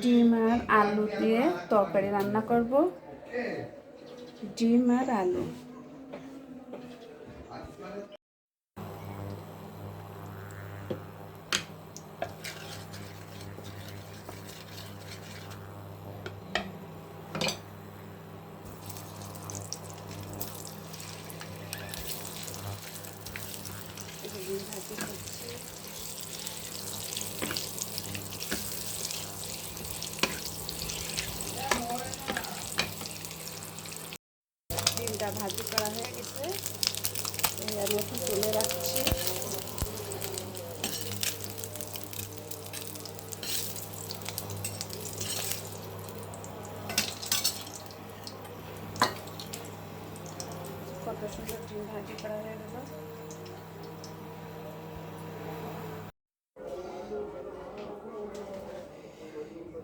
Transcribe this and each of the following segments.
ডিম আর আলু দিয়ে তরকারি রান্না করব। ডিম আর আলু। ভাজি করছি। ডিমটা ভাজি করা হয়ে গেছে, আমি এখন তুলে রাখছি। কত সুন্দর ডিম ভাজি করা হয়ে গেল।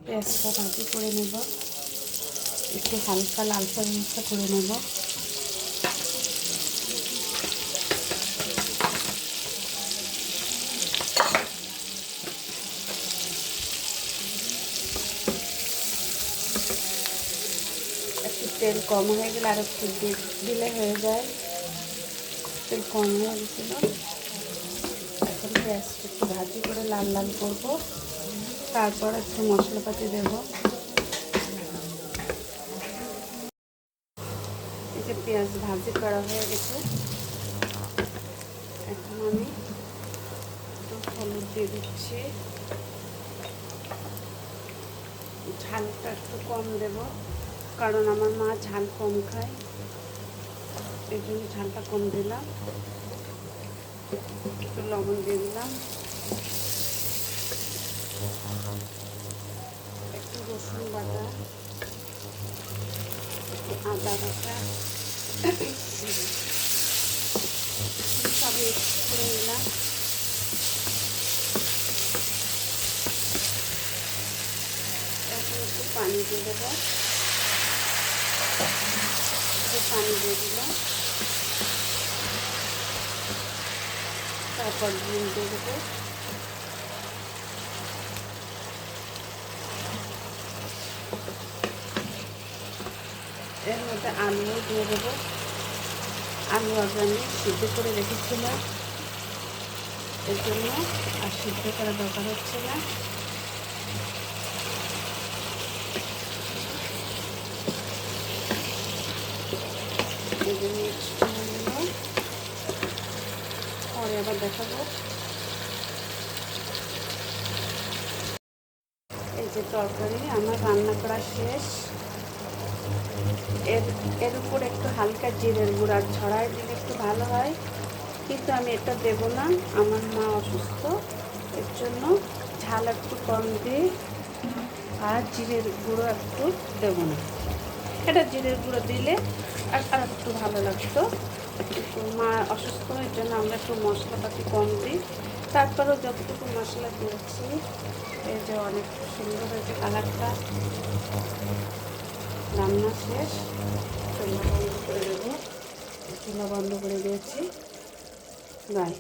পেঁয়াজটা ভাজি করে নেব, একটু হালকা লালচা লালচা করে নেব। একটু তেল কম হয়ে গেলে আর একটু দিলে হয়ে যায়। তেল কম হয়ে গেছিল। এখন পেঁয়াজটা একটু ভাজি করে লাল লাল করব, তারপর একটু মশলাপাতি দেব। এই যে পেঁয়াজ ভাজি করা হয়ে গেছে, এখন আমি একটু হলুদ দিয়ে দিচ্ছি। ঝালটা একটু কম দেব, কারণ আমার মা ঝাল কম খায়, এই জন্য ঝালটা কম দিলাম। একটু লবণ দিয়ে দিলাম, একটু রসুন বাটা, একটু আদা বাটা সব মিক্স করে নিলাম। এখন একটু পানি দিয়ে দেবো, পানি দিয়ে দিলাম, তারপর ডিম দিয়ে দেবো। এর মধ্যে আলু দিয়ে দেবো। আলু আগে আমি সিদ্ধ করে রেখেছিলাম, এর জন্য আর সিদ্ধ করা দরকার হচ্ছে না। এই জন্য পরে আবার দেখাবো। এই যে তরকারি আমার রান্না করা শেষ। এর উপর একটু হালকা জিরের গুঁড়া ছড়ায় দিলে একটু ভালো হয়, কিন্তু আমি এটা দেব না, আমার মা অসুস্থ, এর জন্য ঝাল একটু কম দিয়ে আর জিরের গুঁড়ো একটু দেবো না। এটা জিরের গুঁড়ো দিলে আর একটু ভালো লাগতো, কিন্তু মা অসুস্থ, এর জন্য আমরা একটু মশলাপাতি কম দিই। তারপরেও যতটুকু মশলা দিয়েছি, এই যে অনেক সুন্দর হয়েছে কালারটা। রান্না শেষ, চুলা বন্ধ করে দেবো। চুলা বন্ধ করে দিয়েছি, বাই।